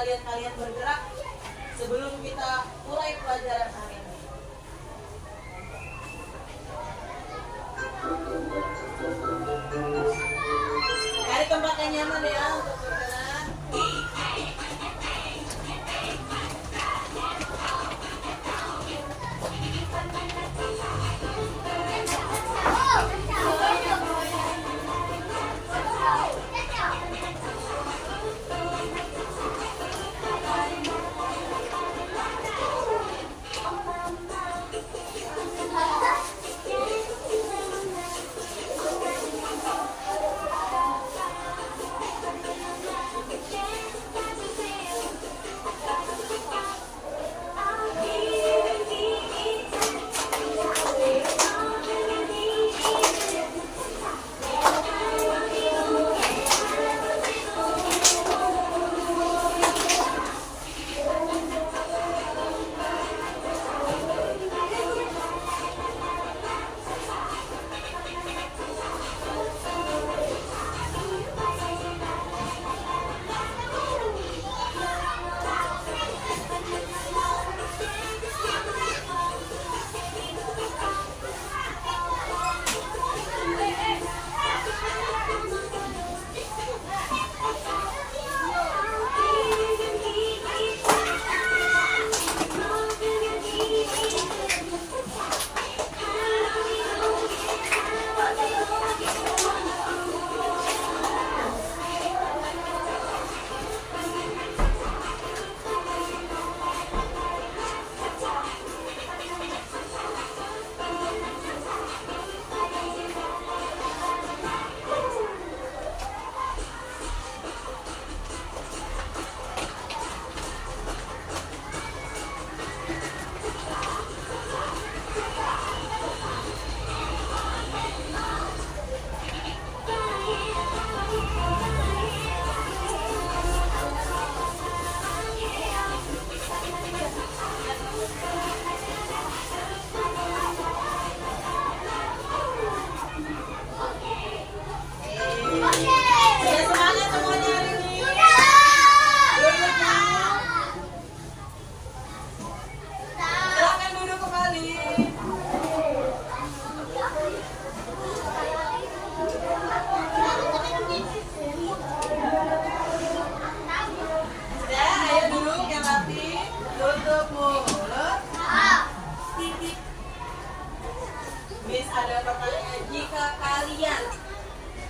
kalian bergerak sebelum kita mulai pelajaran hari ini. Cari tempat yang nyaman ya untuk bergerak.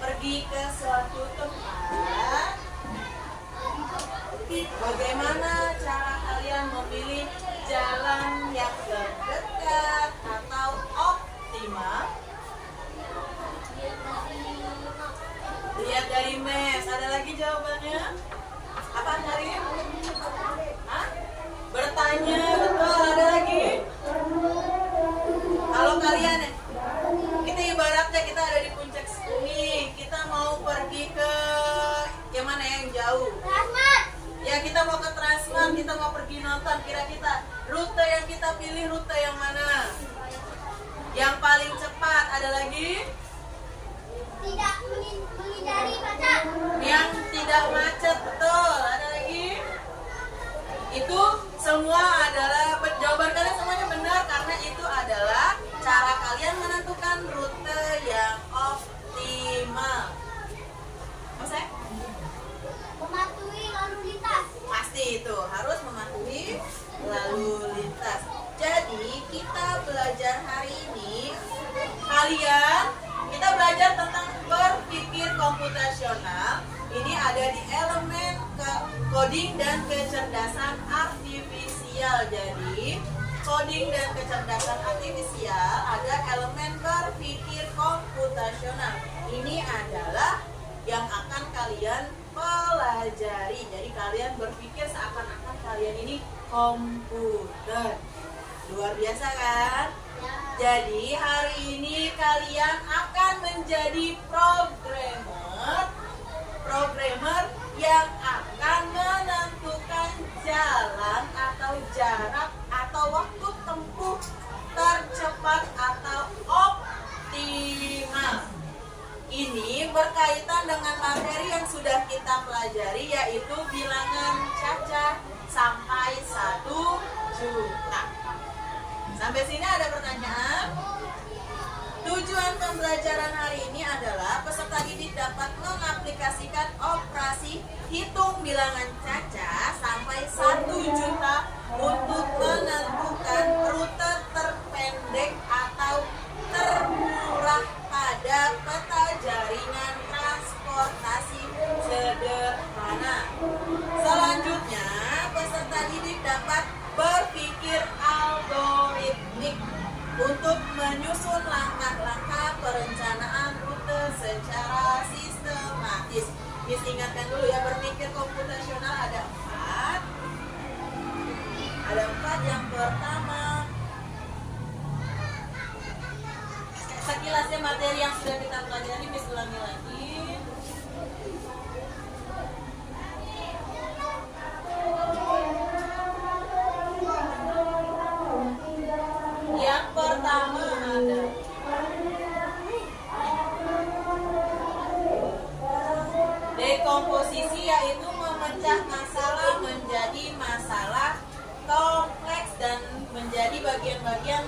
Pergi ke suatu tempat, bagaimana cara kalian memilih jalan yang terdekat atau optimal? Lihat dari mes. Ada lagi jawabannya? Apa tadi? Bertanya, betul. Ada lagi? Kalau kalian, kita ibaratnya kita ada di puncak nih, kita mau pergi ke yang mana yang jauh? Transmart. Ya, kita mau ke Transmart, kita mau pergi nonton. Kira-kira rute yang kita pilih rute yang mana? Yang paling cepat. Ada lagi? Tidak menghindari macet. Yang tidak macet, betul. Ada lagi? Itu semua adalah jawaban kalian semuanya benar karena itu adalah cara kalian menentukan rute yang optimal. Masa? Mematuhi lalu lintas. Pasti itu harus mematuhi lalu lintas. Jadi kita belajar hari ini, kita belajar tentang berpikir komputasional. Ini ada di elemen coding dan kecerdasan artifisial. Jadi coding dan kecerdasan artifisial ada elemen berpikir komputasional. Ini adalah yang akan kalian pelajari. Jadi kalian berpikir seakan-akan kalian ini komputer. Luar biasa kan? Ya. Jadi hari ini kalian akan menjadi programmer yang akan menentukan jalan atau jarak atau waktu tempuh tercepat atau optimal. Ini berkaitan dengan materi yang sudah kita pelajari, yaitu bilangan cacat. sampai 1 juta. Sampai sini ada pertanyaan? Tujuan pembelajaran hari ini adalah peserta didik dapat mengaplikasikan operasi hitung bilangan caca sampai 1 juta untuk menentukan rute terpendek atau termurah pada peta jaringan transportasi sederhana. Selanjutnya, peserta didik dapat berpikir algoritmik untuk menyusun langkah-langkah perencanaan rute secara sistematis. Miss ingatkan dulu ya, berpikir komputasional ada 4. Ada 4. Yang pertama, sekilasnya materi yang sudah kita pelajari, Miss ulangi lagi. Yang pertama ada dekomposisi, yaitu memecah masalah menjadi masalah kompleks dan menjadi bagian-bagian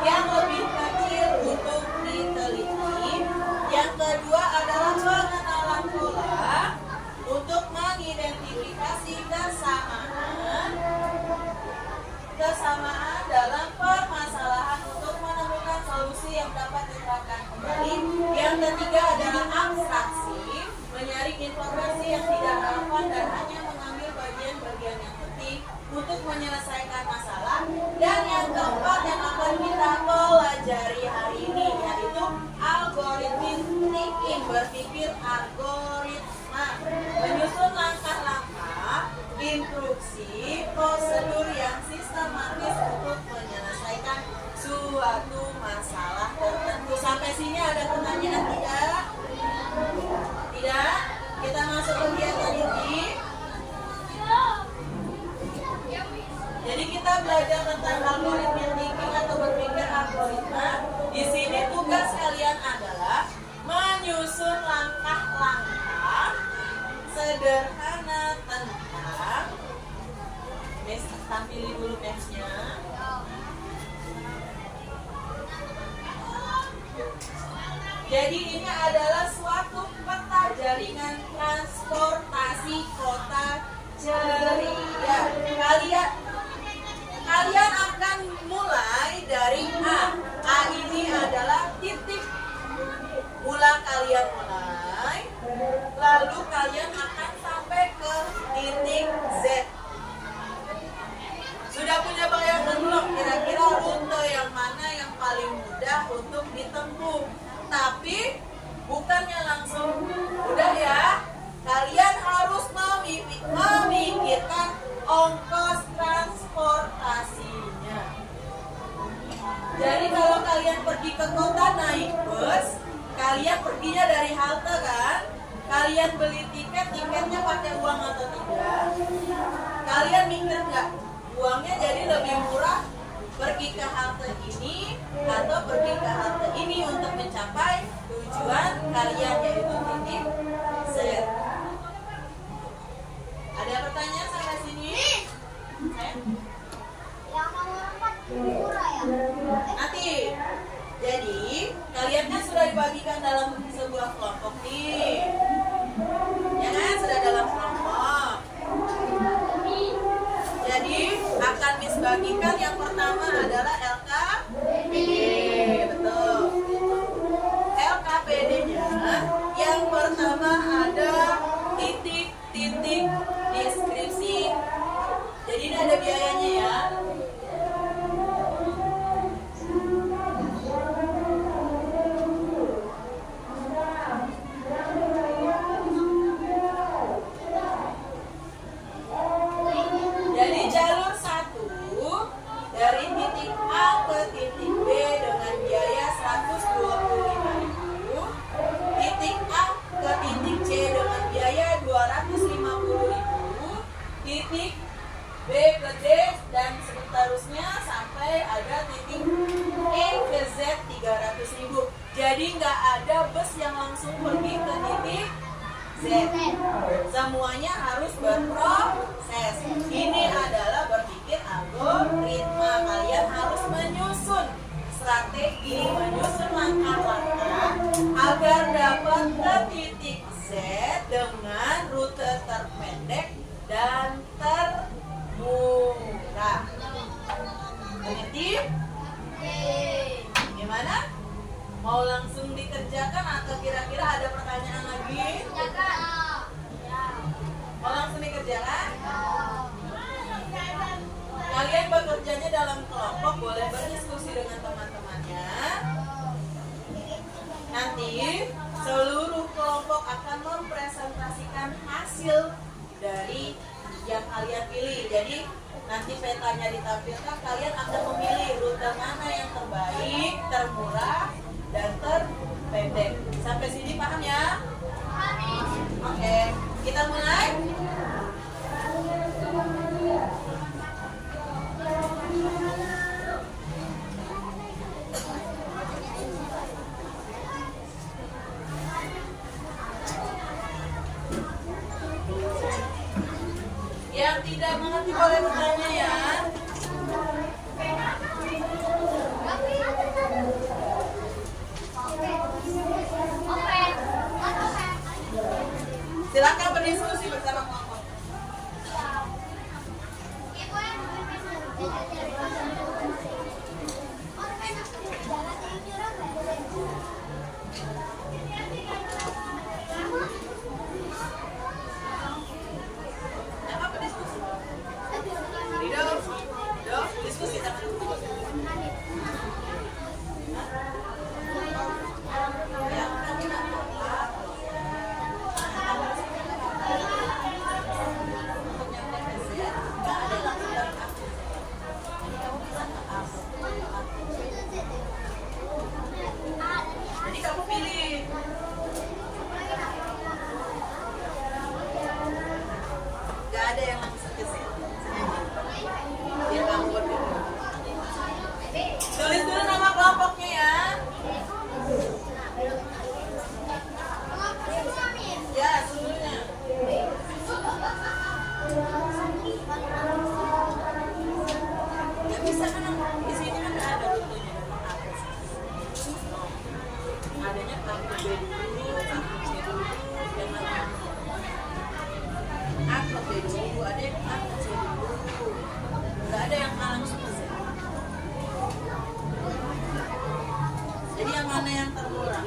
yang lebih kecil untuk diteliti. Yang kedua adalah pengenalan pola untuk mengidentifikasi kesamaan dalam permasalahan untuk menemukan solusi yang dapat diterapkan kembali. Yang ketiga adalah abstraksi, menyaring informasi yang tidak relevan dan hanya mengambil bagian-bagian yang penting untuk menyelesaikan masalah. Dan yang keempat yang akan kita pelajari hari ini yaitu algoritmik thinking, berpikir algoritma, menyusun langkah-langkah, instruksi, prosedur yang sistematis untuk menyelesaikan suatu masalah tertentu. Sampai sini ada pertanyaan tidak? Tidak? Kita masuk kegiatan inti. Jadi kita belajar tentang algoritmik thinking atau berpikir algoritma. Di sini tugas kalian adalah menyusun langkah-langkah sederhana tentang, Miss tampilin dulu maps-nya. Jadi ini adalah suatu peta jaringan transportasi kota ceria. Kalian akan mulai dari A. A ini adalah titik mula kalian mulai, lalu kalian akan sampai ke titik Z. Sudah punya bayangan belum kira-kira rute yang mana yang paling mudah untuk ditempuh? Tapi bukannya langsung udah ya, kalian harus memikirkan ongkos transportasinya. Jadi kalau kalian pergi ke kota naik bus, kalian perginya dari halte kan? Kalian beli tiketnya pakai uang atau tidak? Kalian mikir nggak? Uangnya jadi lebih murah pergi ke halte ini atau pergi ke halte ini untuk mencapai tujuan kalian, yaitu titik Z. Ada pertanyaan sampai sini? Yang nomor 4 murah ya? Nanti. Jadi kalian kan sudah dibagikan dalam sebuah kelompok nih. Ya kan? Sudah dalam kelompok. Jadi akan Miss bagikan yang pertama adalah LKPD. Betul. LKPD-nya yang pertama ada titik-titik deskripsi. Jadi ini ada biayanya ya. Jadi jalur 1 dari titik A ke titik B dengan biaya 125.000, titik A ke titik C dengan biaya 250.000, titik B ke D dan seterusnya sampai ada titik E ke Z 300.000. Jadi nggak ada bus yang langsung pergi ke titik Z. Semuanya harus berproses. Ini Kalian bekerjanya dalam kelompok, boleh berdiskusi dengan teman-temannya. Nanti seluruh kelompok akan mempresentasikan hasil dari yang kalian pilih. Jadi nanti petanya ditampilkan, kalian akan memilih rute mana yang terbaik, termurah, dan terpendek. Sampai sini paham ya? Oke, kita mulai. Yang tidak mengerti boleh bertanya ya. Silakan berdiskusi bersama kelompok. Apa diskusi? Rido, diskusi sama jadi kamu pilih. Gak ada yang langsung ke sini. Biar kamu berpikir. Tulis dulu nama kelompoknya ya. Ya, seluruhnya. Ya bisa kan, di sini kan ada rutenya memang ada. Adanya kartu B dulu, kartu C dulu, yang mana? Kartu B dulu, ada yang kartu C dulu. Nggak ada yang langsung ke sini. Jadi yang mana yang termurah?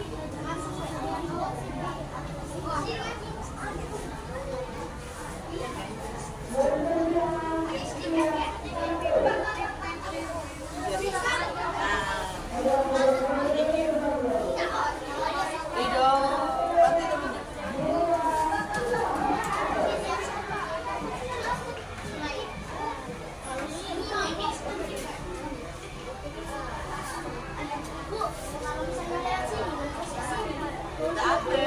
Rido, nanti temennya. Udah ada.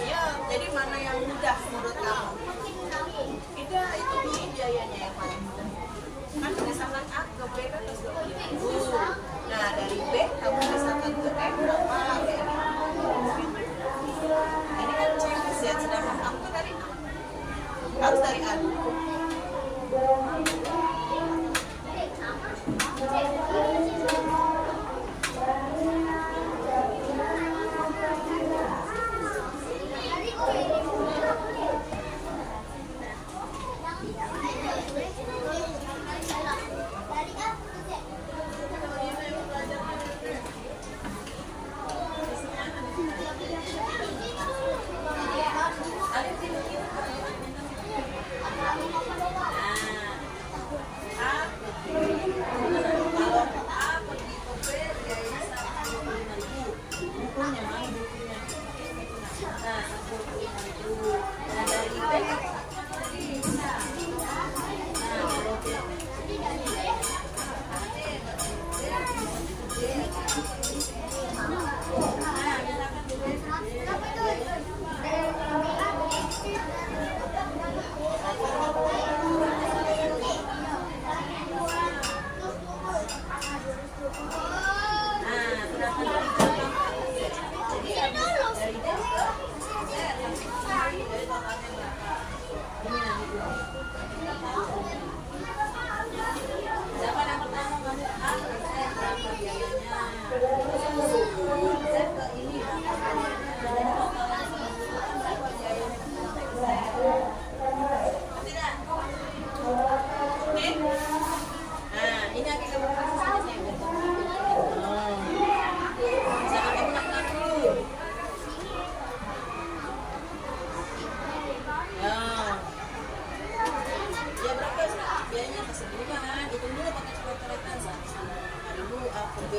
Ya, jadi mana yang mudah menurut kamu? Tidak, itu dulu biayanya yang paling mudah. Kan misalkan A ke B kan harus 20.000. Nah, dari B kamu misalkan ke E berapa? Ini kan C ke Z, sedangkan kamu kan dari A. Harus dari A.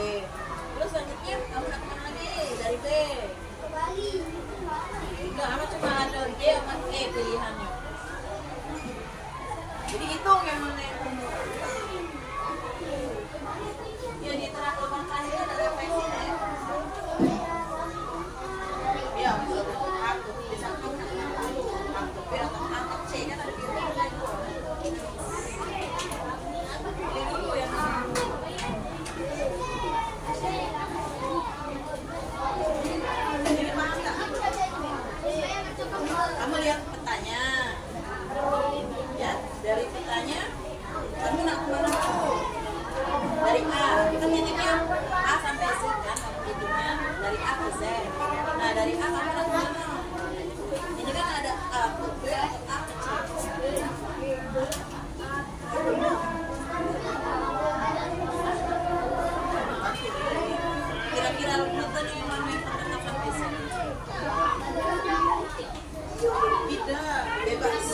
Terus selanjutnya kamu nak kemana lagi dari B? Ke Bali. Enggak, ama cuma ada D sama E pilihannya. Jadi hitung yang mana yang umur. Ya di tengah lubang tadi ada refleksi ya. Ya, aku bisa aku biar angkat C kan ada di ini dulu yang ini paham nggak? Kamu lihat petanya, ya dari petanya kamu nak kemana dulu? Dari A, kan titiknya A sampai Z kan, hitungnya dari A ke Z. Nah dari A kamu nak kemana? Ini kan ada A ke B atau A ke C. Kira-kira rute nih mana yang terdekat sampai sini? Tidak, bebas.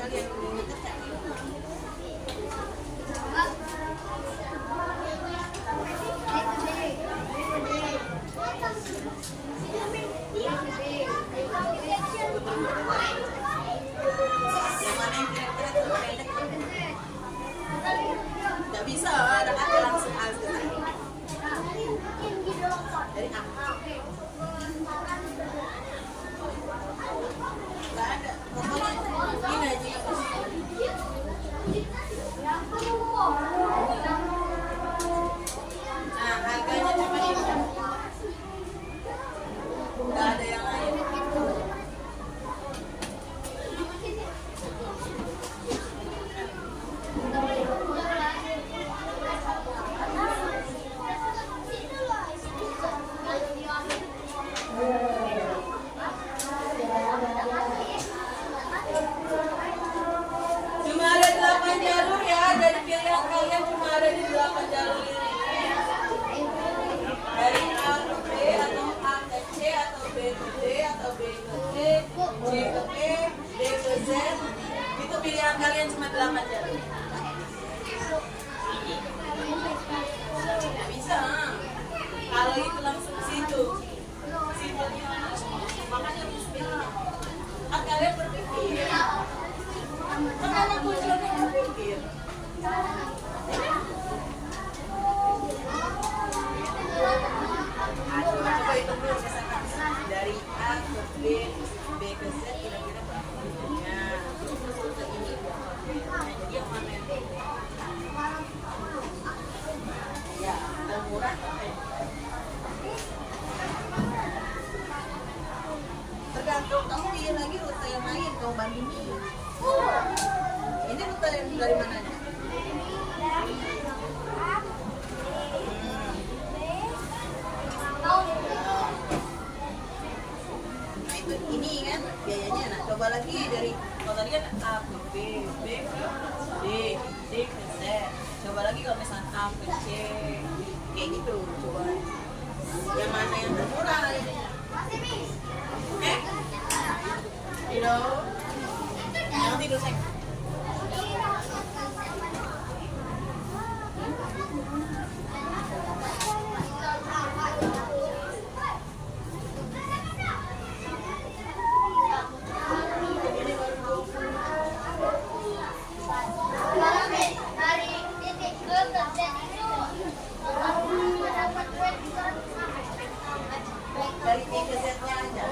Kalian ingin deket yang mana yang kira-kira terpendek? Nggak bisa, ada kata langsung A ke Z. Dari A. Nggak ada, pokoknya ini aja. Nah, harganya cuma ini. Nggak ada yang lain. Cuma ada 8 jalur ya, dari pilihan kalian cuma ada di 8 jalur ini. Dari A ke B atau A ke C atau B ke D atau B ke E, C ke E, D ke Z. Itu pilihan kalian cuma 8 jalur. Nggak bisa. Kalau itu langsung ke situ. Situ gimana? Makanya harus pilih. Kan kalian berpikir. Karena tujuannya berpikir. Coba hitung dulu misalkan dari A ke B, B ke Z kira-kira berapa pintunya. Terus ke ini. Nah, jadi yang mana yang B? Ya, termurah apa ya? Tergantung kamu pilih lagi rute yang lain, kamu bandingin. Ini rute yang dari mananya? Nah itu ini kan biayanya. Nah coba lagi dari kalau tadi kan A ke B, B ke D, D ke Z. Coba lagi kalau misalnya A ke C, kayak gitu. Coba yang mana yang termurah ini? Oke? Tidur. Jangan tidur sayang. Dari A ke Z-nya aja.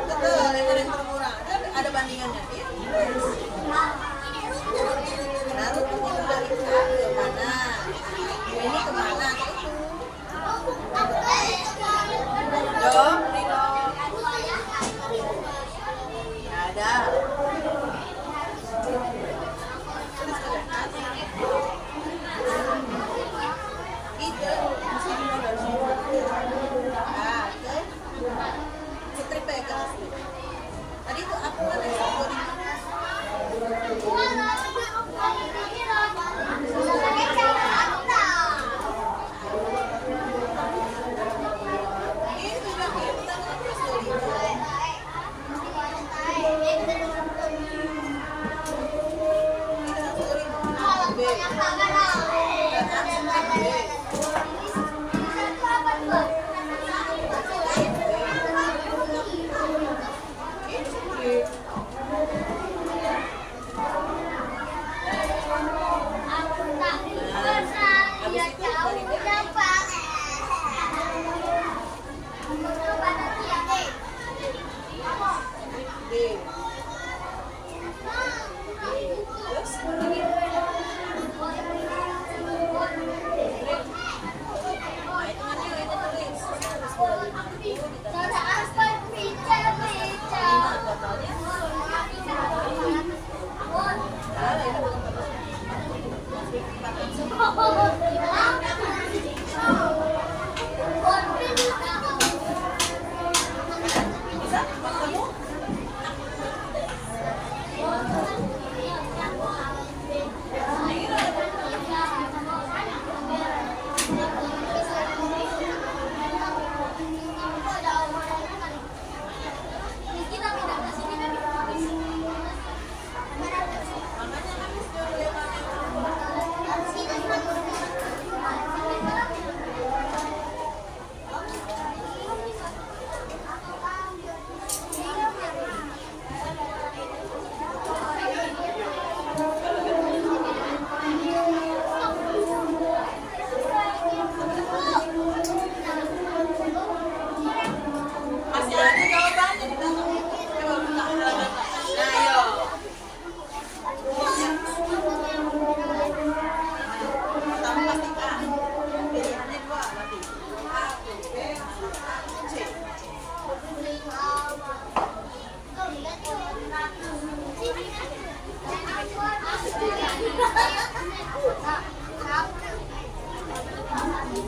Betul, yang paling termurah. Ada bandingannya. Lalu kita balik ke mana? Ini kemana? Dong, Rino. Ada. Gitu. Putri pegang. Tadi itu aku kan ada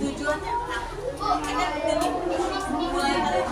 tujuannya mulai dari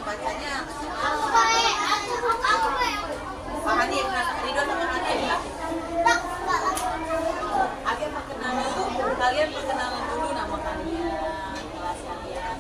bacanya Aku baik. Aku baik. Pak Hanif, Ridho sama Hanif ya. Akhir perkenalan tuh kalian perkenalan dulu nama kalian, kelas kalian.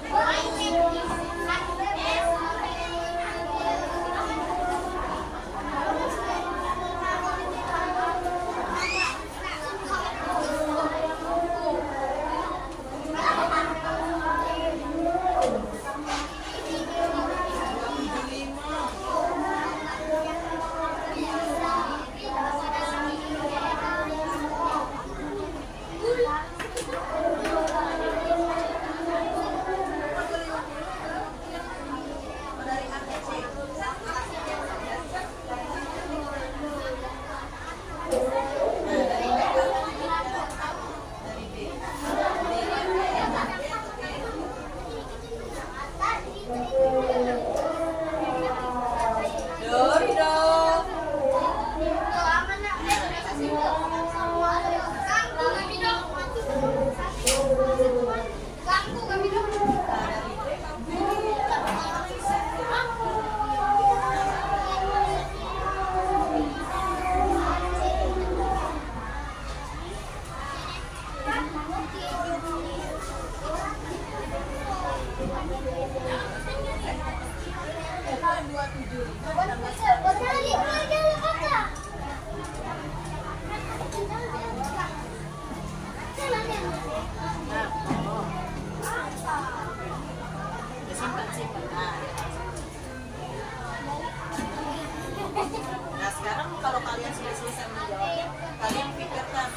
Nah sekarang kalau kalian sudah selesai menjawabnya, kalian pikirkan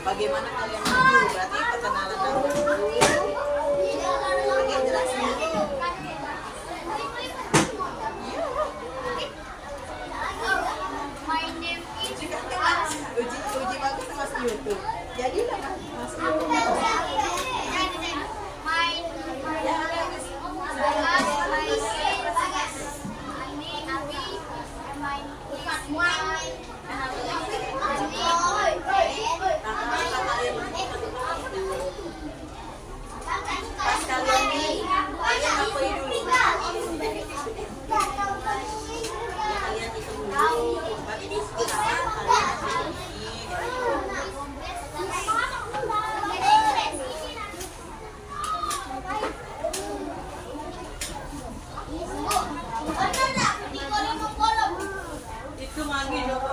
bagaimana kalian maju. Berarti perkenalan dulu. Oke, jelasin dulu. My name is Uji bagus masuk YouTube. Jadi lah masuk YouTube. Pas kalian nih, kalian ngapain dulu? Kalian itu dulu. Berarti sekarang kalian itu magi dong.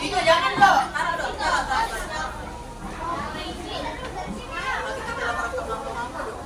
Itu jangan loh, taruh dong, taruh. Nanti kita lapor ke mama dong.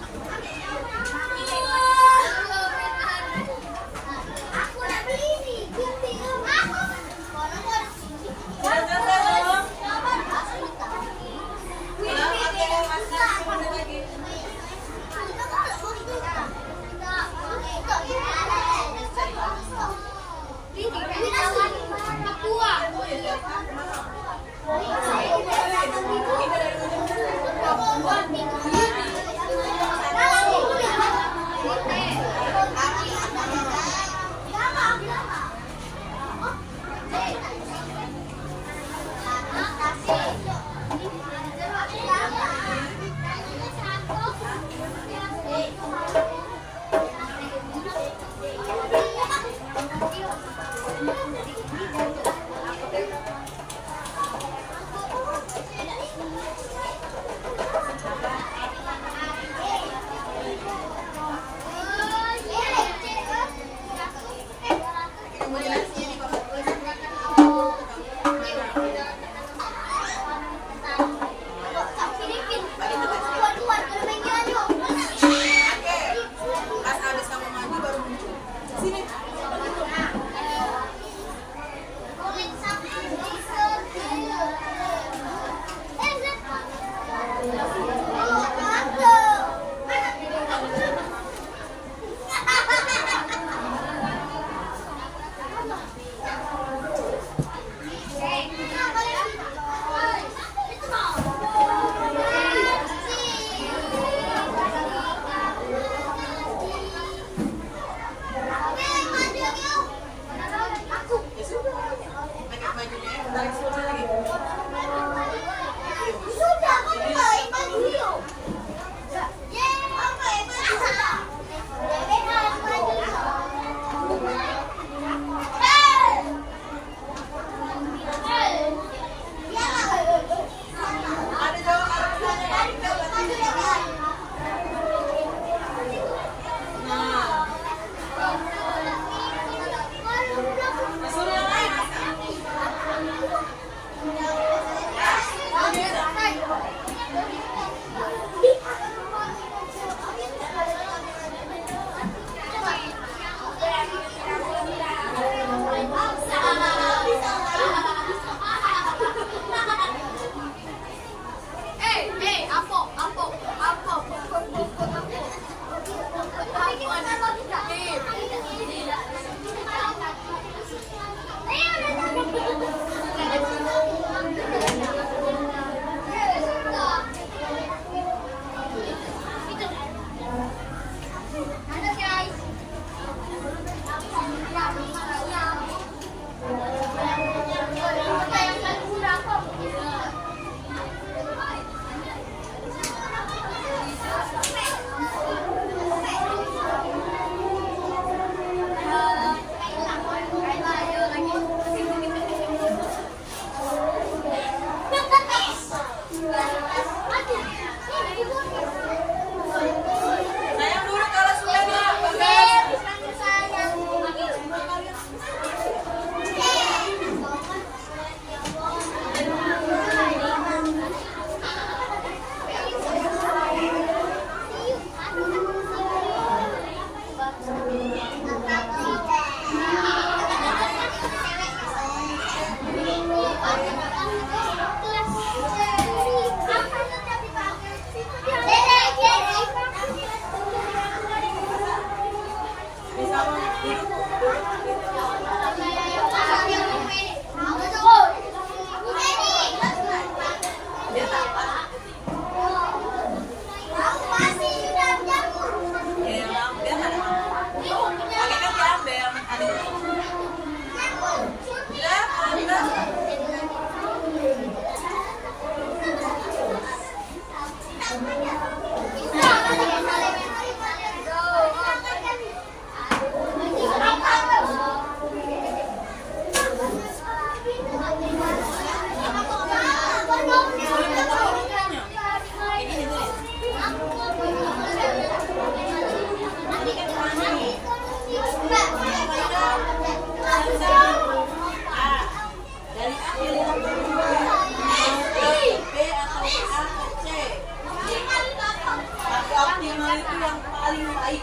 Optimal itu yang paling baik.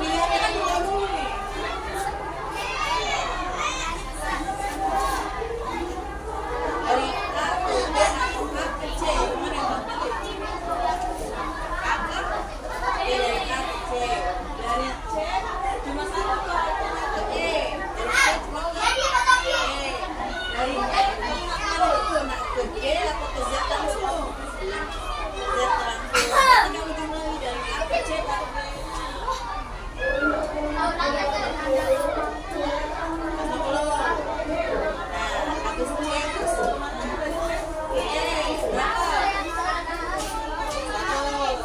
Pilihannya kan dua dulu nih. Dari A ke B atau A ke C, mana yang Bang pilih? A ke dari A ke C. Dari C cuma satu ke A ke E. Dari C cuma ke E. Dari E nak ke G atau ke Z langsung. Z langsung. Nanti kamu jumlahi dari A ke C atau B.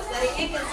Dari E ke Z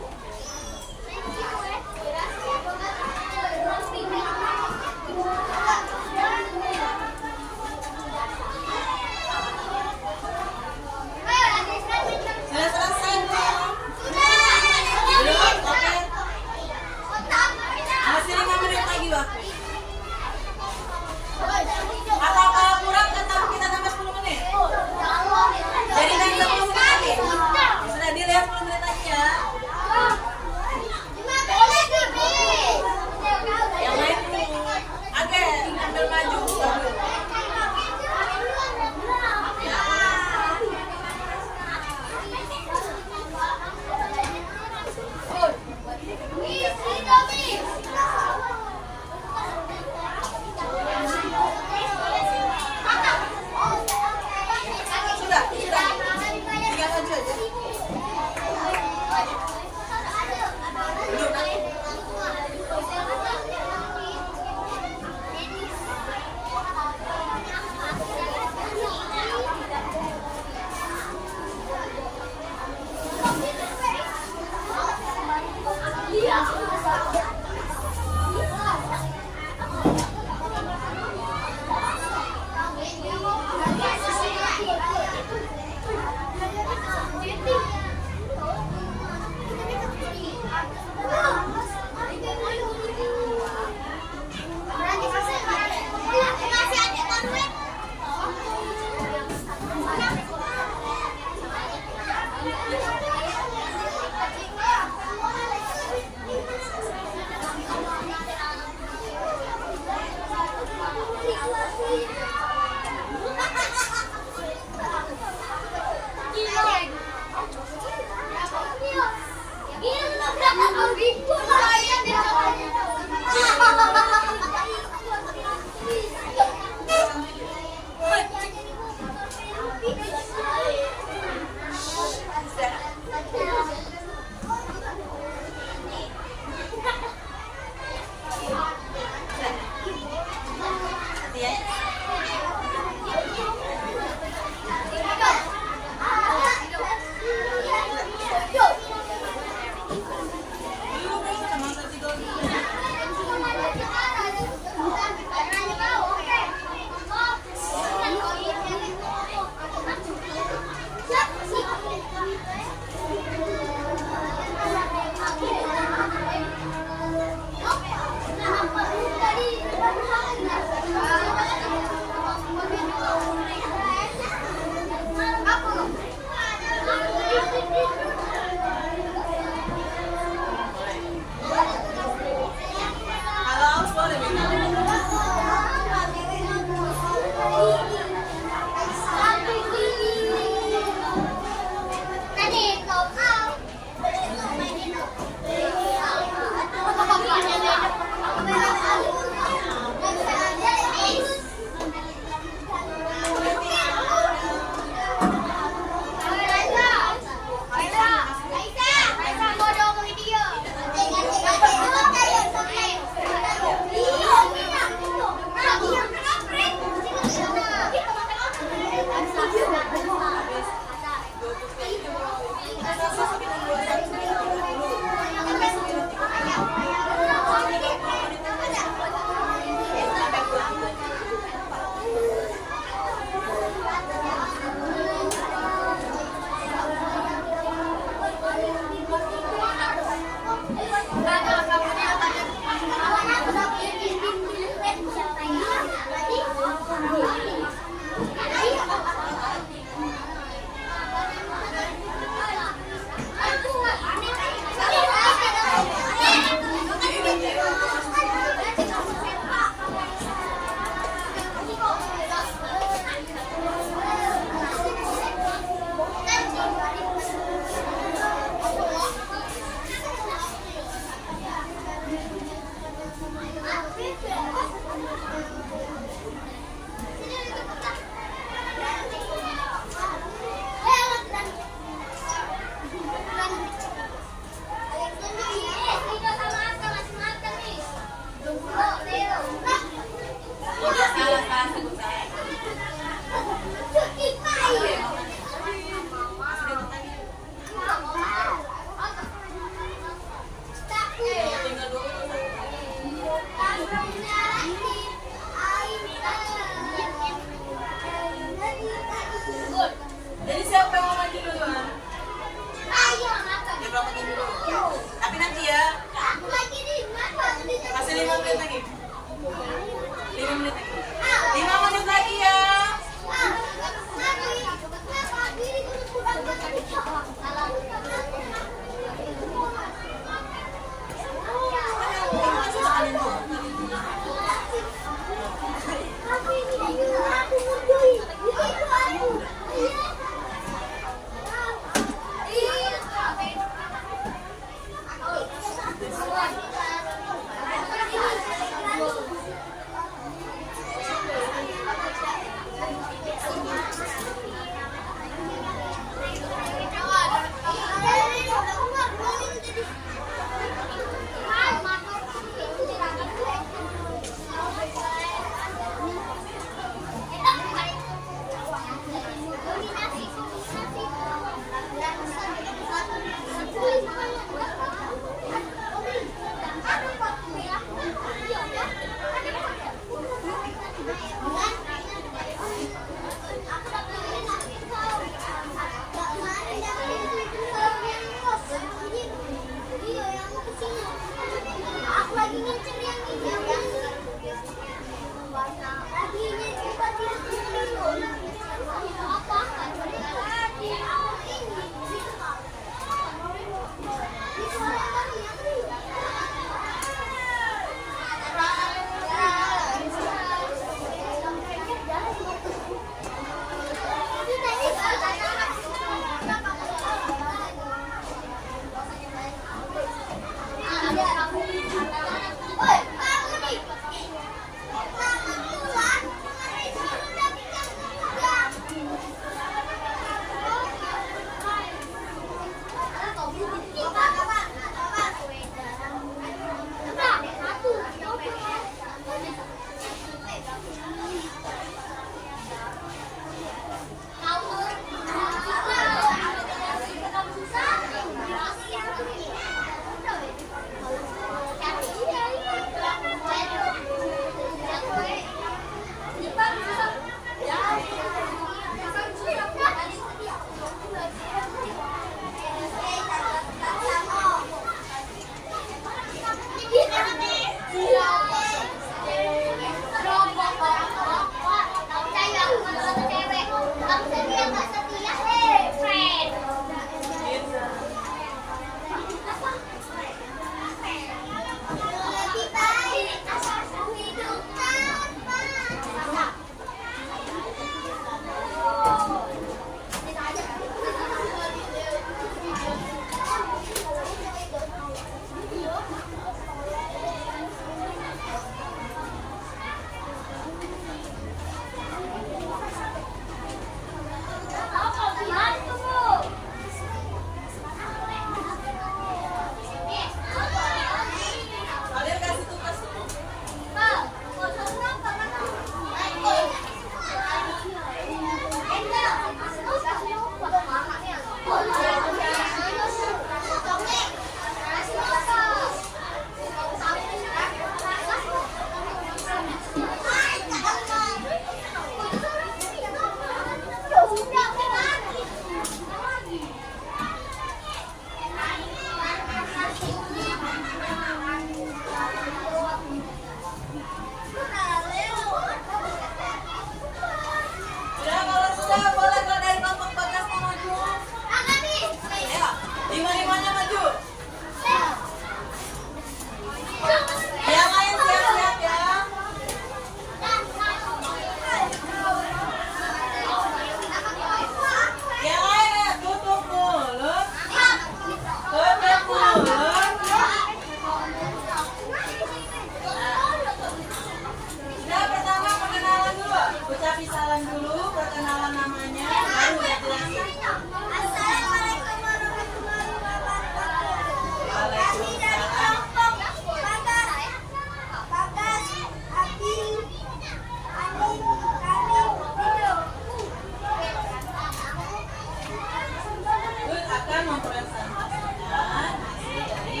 silakan mempresentasikan hasil dari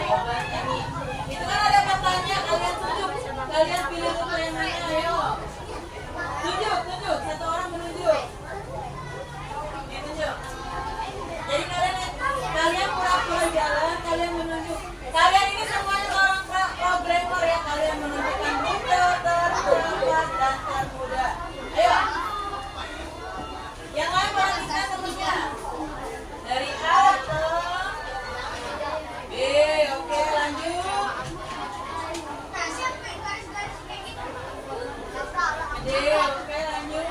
jawabannya nih. Itu kan ada katanya, kalian tunjuk, kalian pilih rute yang mana, ayo. Tunjuk, satu orang menunjuk. Oke, tunjuk. Jadi kalian pura-pura jalan, kalian menunjuk. Kalian ini semuanya seorang programmer ya, kalian menunjukkan rute tercepat dan termudah. Ayo. Yang lain perhatikan temennya. Dari A ke B, oke lanjut. D, oke lanjut.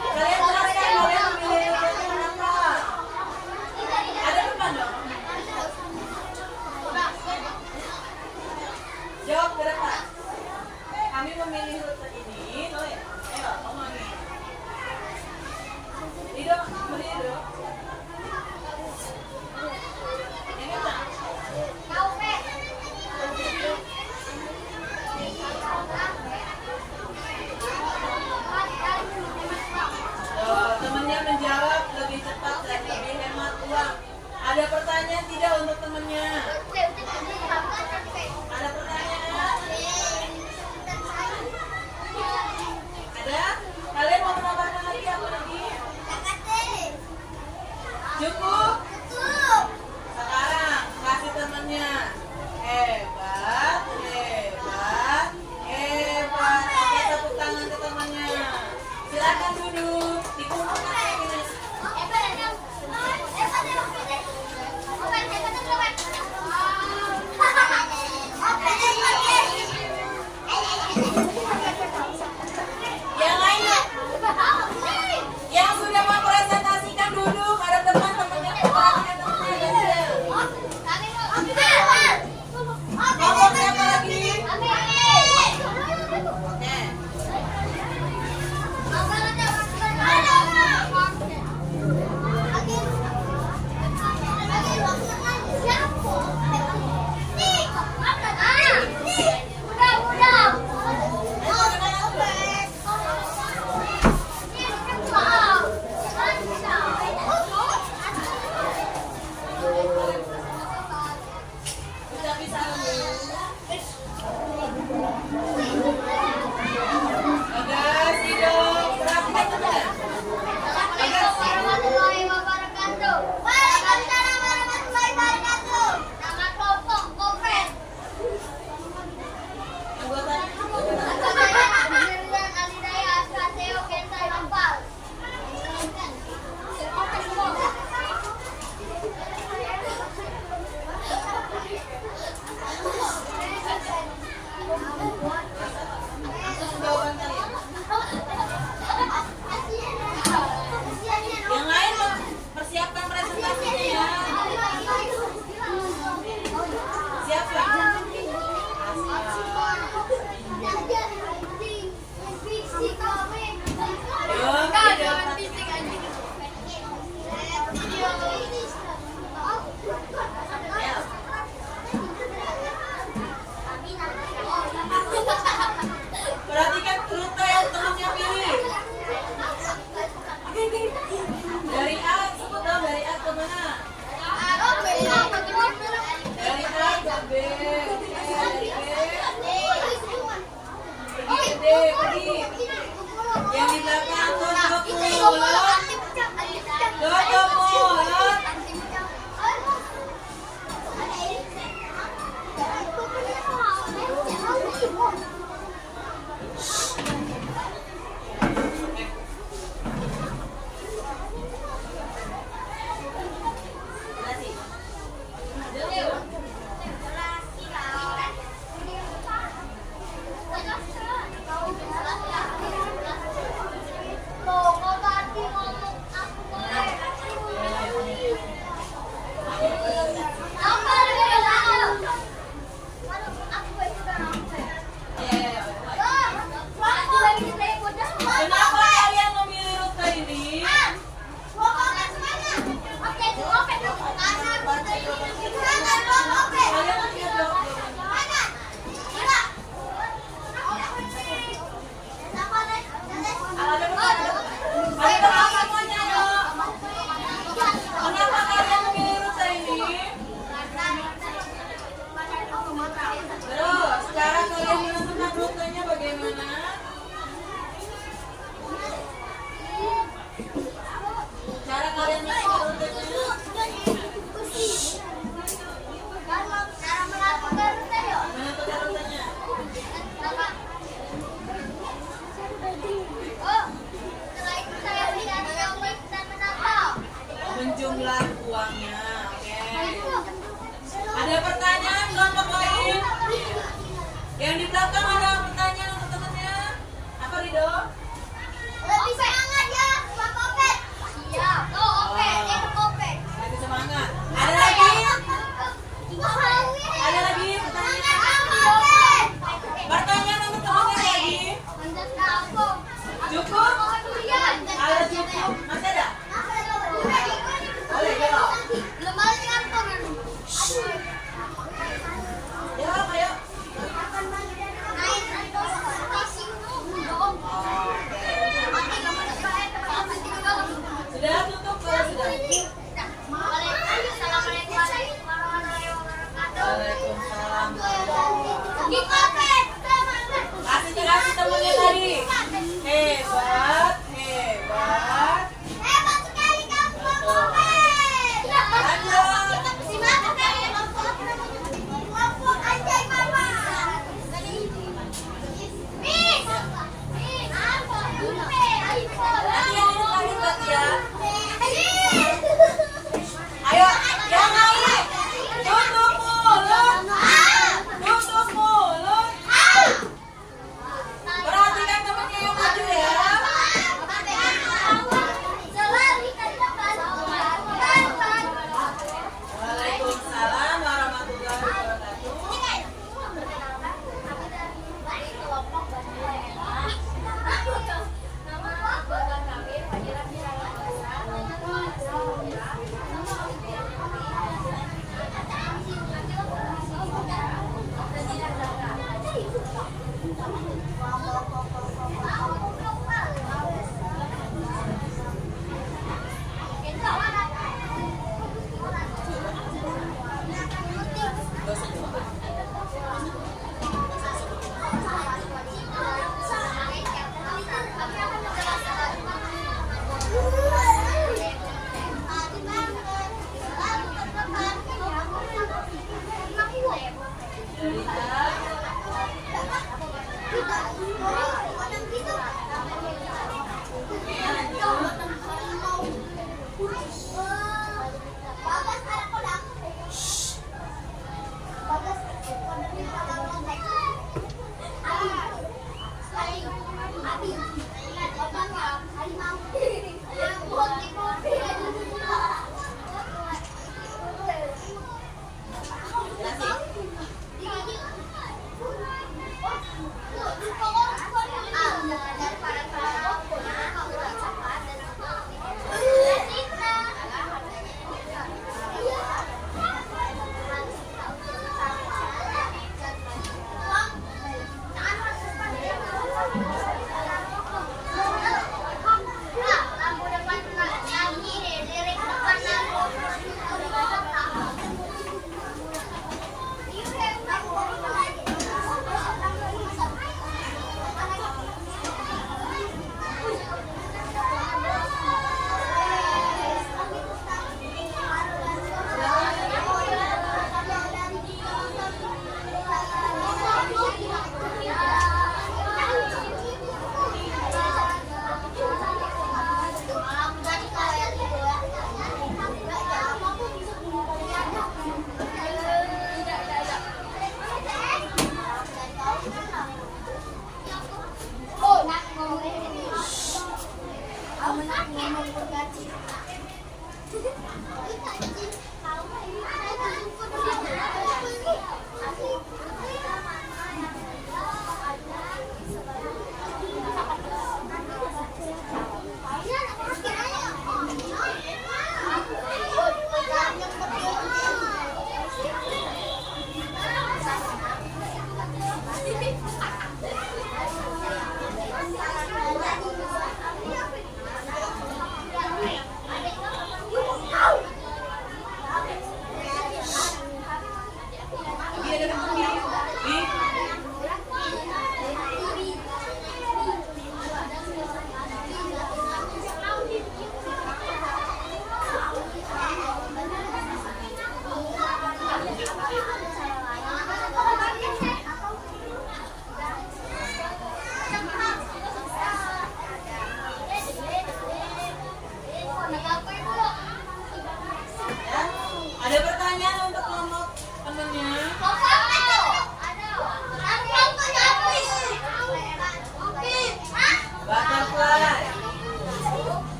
Kalian jelaskan kalian memilih rute kenapa? Ada depan dong. Jawab ke depan. Kami memilih rute ini, oh ya. Ayo, ngomongin. Lido, berdiri dong. Yang mana? Temennya menjawab lebih cepat dan lebih hemat uang. Ada pertanyaan tidak untuk temennya? Ada pertanyaan? Ada? Kalian mau menambahkan lagi apa lagi? Cukup? Sekarang kasih temennya. Hebat. Oke, tepuk tangan ke temannya. Silakan duduk. Dikumpulkan kayak gini. Yang lain yang sudah mempresentasikan duduk. Ada teman-temannya memperhatikan temannya. Ngomong siapa lagi? Oke. Ucapi salam dulu. Bagas, hidup. Perhatikan teman. Bagas. Warahmatullahi wabarakatuh. Waalaikumsalam warahmatullahi wabarakatuh. Nama kelompok Kopren. Anggotanya. Mirjan Alidaya Askaseo Kentai Ampal. Langsung jawaban kalian. Yang lain persiapkan presentasinya ya. Siapa? Perhatikan rute yang temannya pilih. Dari A, sebut dong dari A ke mana? Dari A ke B. Dari B pergi ke D, pergi. Yang di belakang tutup mulut. Tutup mulut. Terima kasih. Kasih temennya tadi. Hebat, hebat. Hebat sekali kamu, Kopet. Lanjut. Semangat kali kamu. Kelompok anjay mama. Miss. Apa? iPhone. Nanti yang ini lagi buat ya. Ayo, yang lain. Tutup mulut. Tutup mulut. Perhatikan temennya yang maju ya. Waalaikumsalam warahmatullahi wabarakatuh. Kita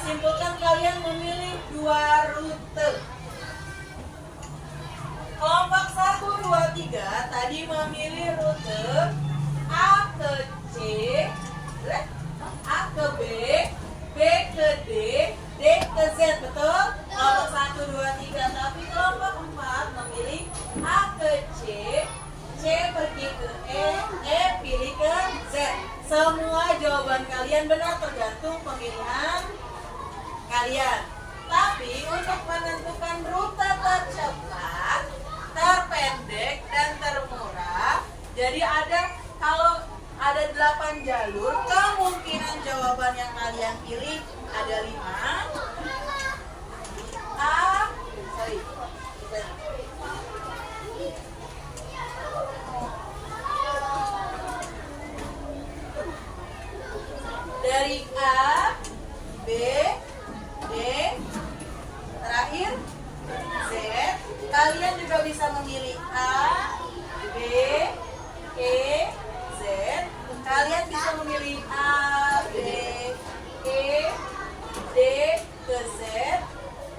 Simpulkan kalian memilih 2 rute. Kelompok 1, 2, 3 tadi memilih rute A ke C, A ke B, B ke D, D ke Z, betul? Kelompok 1, 2, 3. Tapi kelompok 4 memilih A ke C, C pergi ke E pilih ke Z. Semua jawaban kalian benar tergantung pemilihan kalian. Tapi untuk menentukan rute tercepat, terpendek, dan termurah, jadi kalau ada 8 jalur, kemungkinan jawaban yang kalian pilih ada 5. Dari A, B, D, terakhir Z. Kalian juga bisa memilih A, B, E, Z. Kalian bisa memilih A, B, E, D ke Z.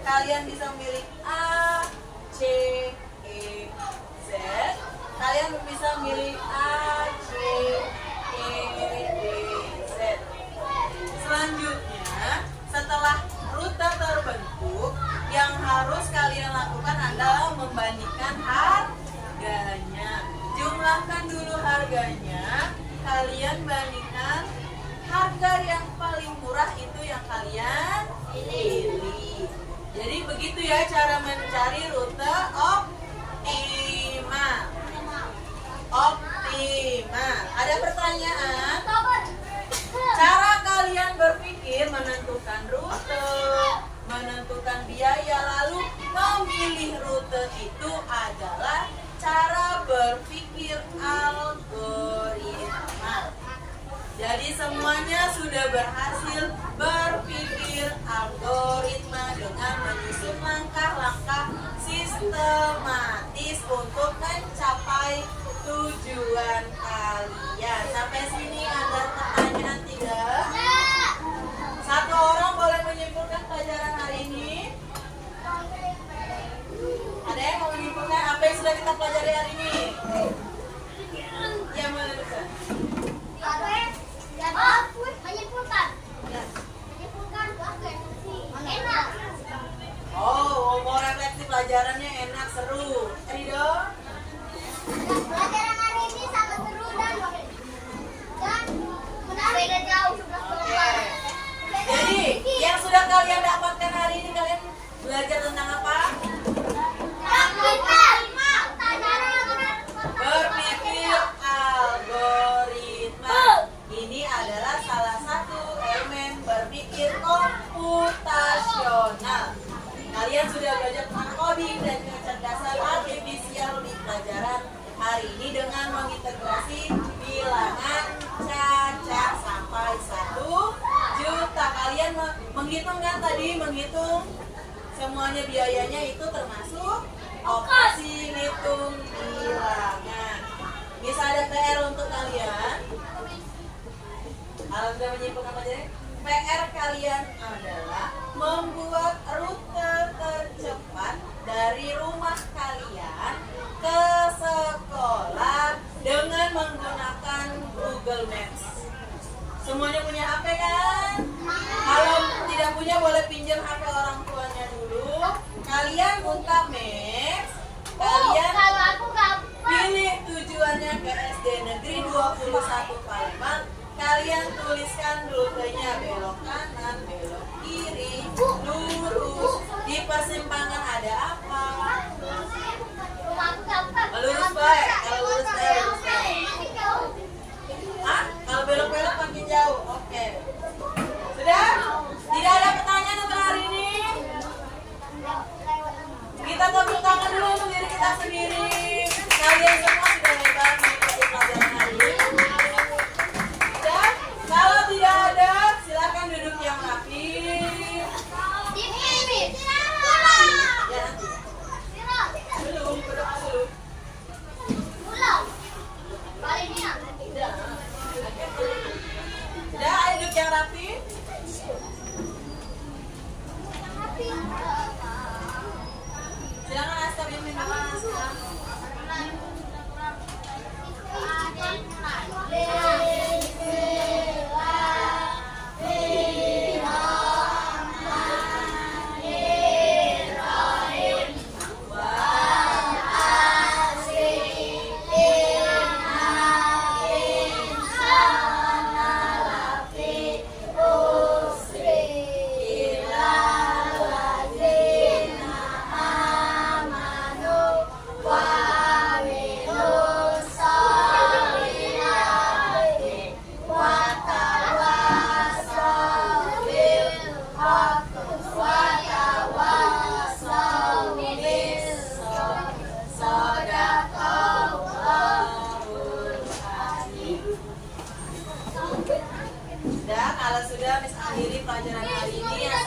Kalian bisa memilih A, C, E, Z. Kalian bisa memilih A, C, E, D, Z. Selanjutnya, setelah rute terbentuk, yang harus kalian lakukan adalah membandingkan harganya. Jumlahkan dulu harganya. Kalian bandingkan harga yang paling murah itu yang kalian pilih. Jadi begitu ya cara mencari rute optimal. Optimal. Ada pertanyaan? Cara kalian berpikir menentukan rute, menentukan biaya, lalu memilih rute itu adalah cara berpikir algoritma. Jadi semuanya sudah berhasil berpikir algoritma dengan menyusun langkah-langkah sistematis untuk mencapai tujuan kalian. Sampai sini ada pertanyaan tidak? Satu orang boleh menyimpulkan pelajaran hari ini? Ada yang mau menyimpulkan apa yang sudah kita pelajari hari ini? Ya, boleh bisa. Menyimpulkan. Menyimpulkan enak. Oh, mau refleksi pelajarannya enak, seru. Rido? Pelajaran hari ini sangat seru dan menarik. Beda jauh sebelah. Jadi, yang sudah kalian dapatkan hari ini, kalian belajar tentang apa? Berpikir algoritma. Ini adalah salah satu elemen berpikir komputasional. Kalian sudah belajar tentang coding dan kecerdasan artifisial di pelajaran hari ini dengan mengintegrasi bilangan caca sampai 1 juta. Kalian menghitung kan tadi, menghitung semuanya biayanya itu termasuk operasi ngitung bilangan. Bisa ada PR untuk kalian? Kalau sudah menyimpulkan pelajaran, PR kalian adalah membuat rute tercepat dari rumah kalian ke sekolah dengan menggunakan Google Maps. Semuanya punya HP kan? Kalau tidak punya boleh pinjam HP orang tuanya dulu. Kalian buka Maps. Kalian Kalau aku nggak pilih tujuannya ke SD Negeri 21 Palembang. Kalian tuliskan rutenya, belok kanan, belok kiri, lurus. Di persimpangan ada apa? rumah aku gampang. Lurus baik. Kalau lurus baik, lurus baik. Hah? Kalau belok-belok makin jauh. Oke. Sudah? Tidak ada pertanyaan untuk hari ini? Kita tepuk tangan dulu untuk diri kita sendiri. Kalian semua sudah hebat mengikuti pelajaran hari ini. Sudah? Kalau tidak ada, silakan duduk yang rapi. Di sini. Ya nanti. Belum, duduk dulu. Pulau. Palingnya. Tidak. Sudah, ayo duduk yang rapi. Mimin doa. Kalau sudah Miss akhiri pelajaran hari ini.